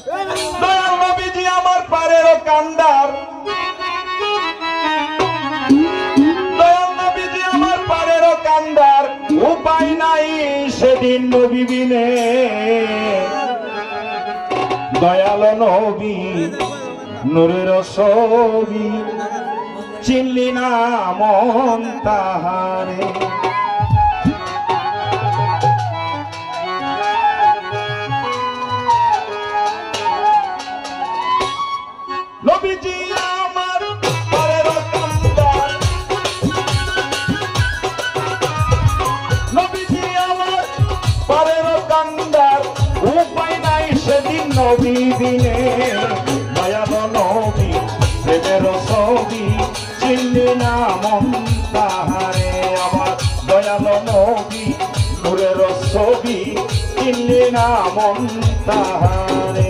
দয়াল নবীজি আমার পারের কান্ডার, দয়াল নবীজি আমার পারের কান্ডার, উপায় নাই সেদিন নবী বিনে। দয়াল নবী নূরের ছবি, চিনলি না মন তাহারে। নবীজি আমার পারের কান্ডার, নবীজি আমার পারের কান্ডার, উপায় নাই সেদিন নবী বিনে। দয়াল নবী প্রেমের ছবি, চিনলি না মন তাহারে। আমার দয়াল নবী নূরের ছবি, চিনলি না মন তাহারে।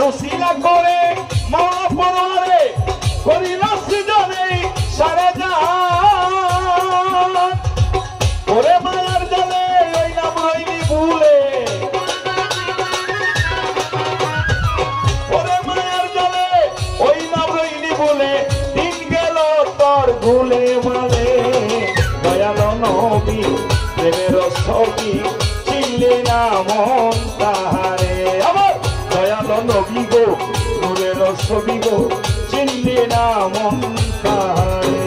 রসিলা করে মাওলা পরারে করিল সৃজনে সারা জাহান। ওরে মায়ার জালে ওই নাম রইলি ভুলে, ওরে মায়ার জালে ওই নাম রইলি ভুলে, দিন গেল তোর ভুলে মালে। দয়াল নবী প্রেমের ছবি, চিনলি না মন তাহারে। আবার দয়াল নবী গো নূরের ছবি গো, চিনলি না মন তাহারে।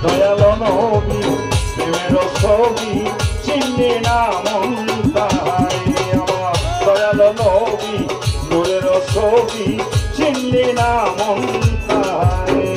দয়াল নবী প্রেমের ছবি, চিনলি না মন তাহারে। আমার দয়াল নবী নূরের ছবি, চিনলি না মন তাহারে।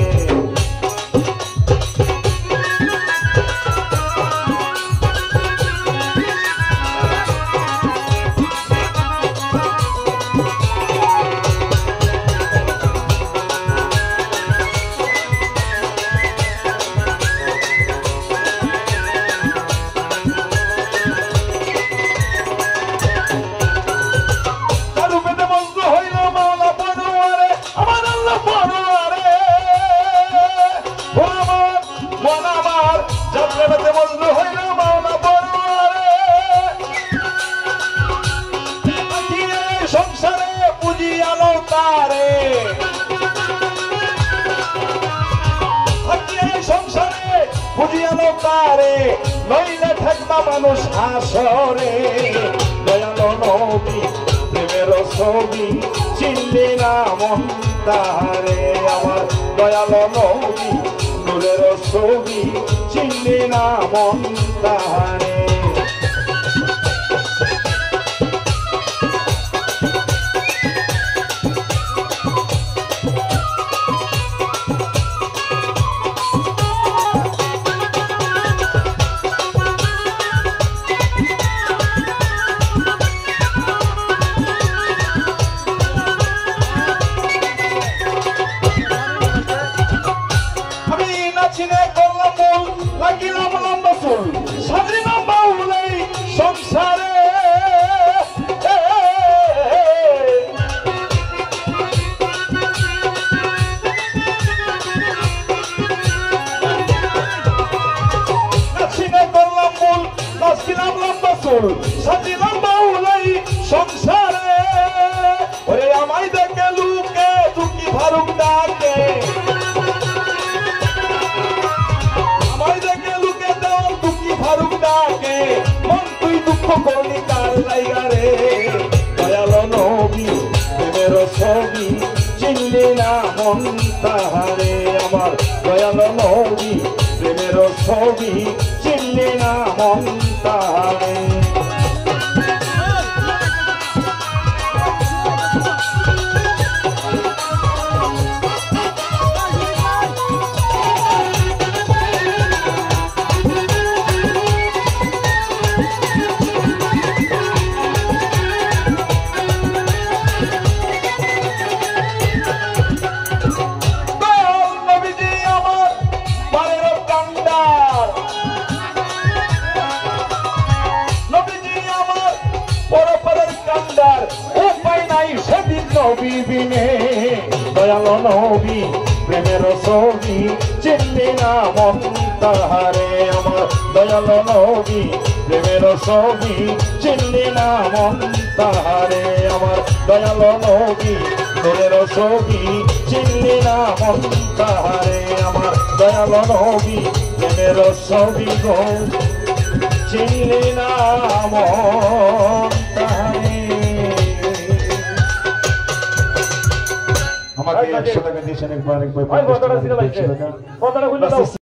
সংসারে পুজিয়ালো তারে, সংসারে পুজিয়ালো তারে, নইলে থাকবা মানুষ আসরে। দয়াল নবী প্রেমের ছবি, চিনলি না মন তাহারে। আমার দয়াল নবী নূরের ছবি, চিনলি না মন তাহারে। চিনলি না মন তাহারে আমার দয়াল নবী প্রেমের ছবি চিনলি না মন তাহারে নবী বিনে দয়াল নবী প্রেমের ছবি চিনলি না মন তাহারে আমার দয়াল নবী প্রেমের ছবি চিনলি না মন তাহারে আমার দয়াল নবী প্রেমের ছবি চিনলি না মন তাহারে আমার দয়াল নবী প্রেমের ছবি গো চিনলি না মন তাহারে আমাকে 100 টাকা দিয়েছেন একবার 50 টাকা